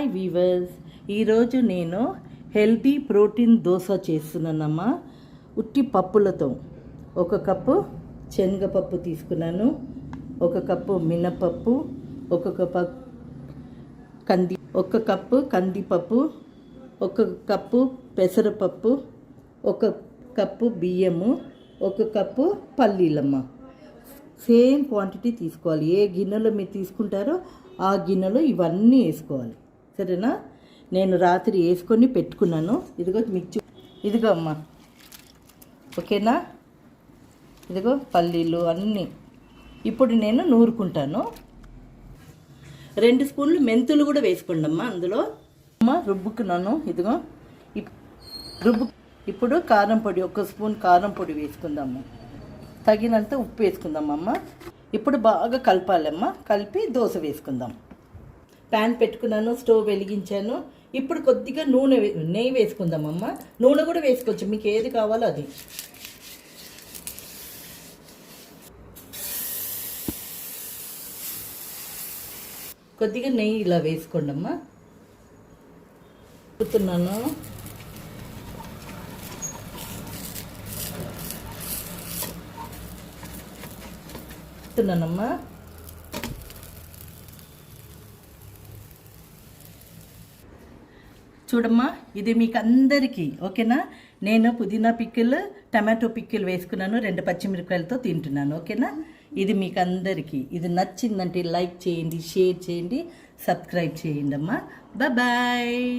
Hi weavers, ఈరోజు నేను healthy protein dosa చేస్తున్నానమ్మా. ఉట్టి పప్పులతో 1 కప్పు శనగపప్పు తీసుకున్నాను, 1 కప్పు మినపప్పు, 1 కప్పు కందిపప్పు, 1 కప్పు పెసరపప్పు, 1 కప్పు బియ్యము, 1 కప్పు పల్లీలమ్మ. సేమ్ క్వాంటిటీ తీసుకోవాలి. ఏ గిన్నెలో మీరు తీసుకుంటారో ఆ గిన్నెలో ఇవన్నీ వేసుకోవాలి, సరేనా? నేను రాత్రి వేసుకొని పెట్టుకున్నాను. ఇదిగో మిక్చు, ఇదిగో అమ్మ, ఓకేనా? ఇదిగో పల్లీలు అన్నీ ఇప్పుడు నేను నూరుకుంటాను. 2 స్పూన్లు మెంతులు కూడా వేసుకోండి అమ్మ అందులో. అమ్మ రుబ్బుకున్నాను, ఇదిగో ఇప్పుడు కారం పొడి, 1 స్పూన్ కారం పొడి వేసుకుందాము. తగినంత ఉప్పు వేసుకుందామమ్మ. ఇప్పుడు బాగా కలపాలమ్మ. కలిపి దోశ వేసుకుందాం. ప్యాన్ పెట్టుకున్నాను, స్టవ్ వెలిగించాను. ఇప్పుడు కొద్దిగా నెయ్యి వేసుకుందామమ్మ. నూనె కూడా వేసుకోవచ్చు, మీకు ఏది కావాలో అది. కొద్దిగా నెయ్యి ఇలా వేసుకోండి అమ్మ. చూస్తున్నాను. అమ్మా చూడమ్మా, ఇది మీకు అందరికీ ఓకేనా? నేను పుదీనా పికిల్, టమాటో పికిల్ వేసుకున్నాను, 2 పచ్చిమిరపకాయలతో తింటున్నాను, ఓకేనా? ఇది మీకు అందరికీ. ఇది నచ్చిందంటే లైక్ చేయండి, షేర్ చేయండి, సబ్స్క్రైబ్ చేయండి అమ్మా. బాయ్.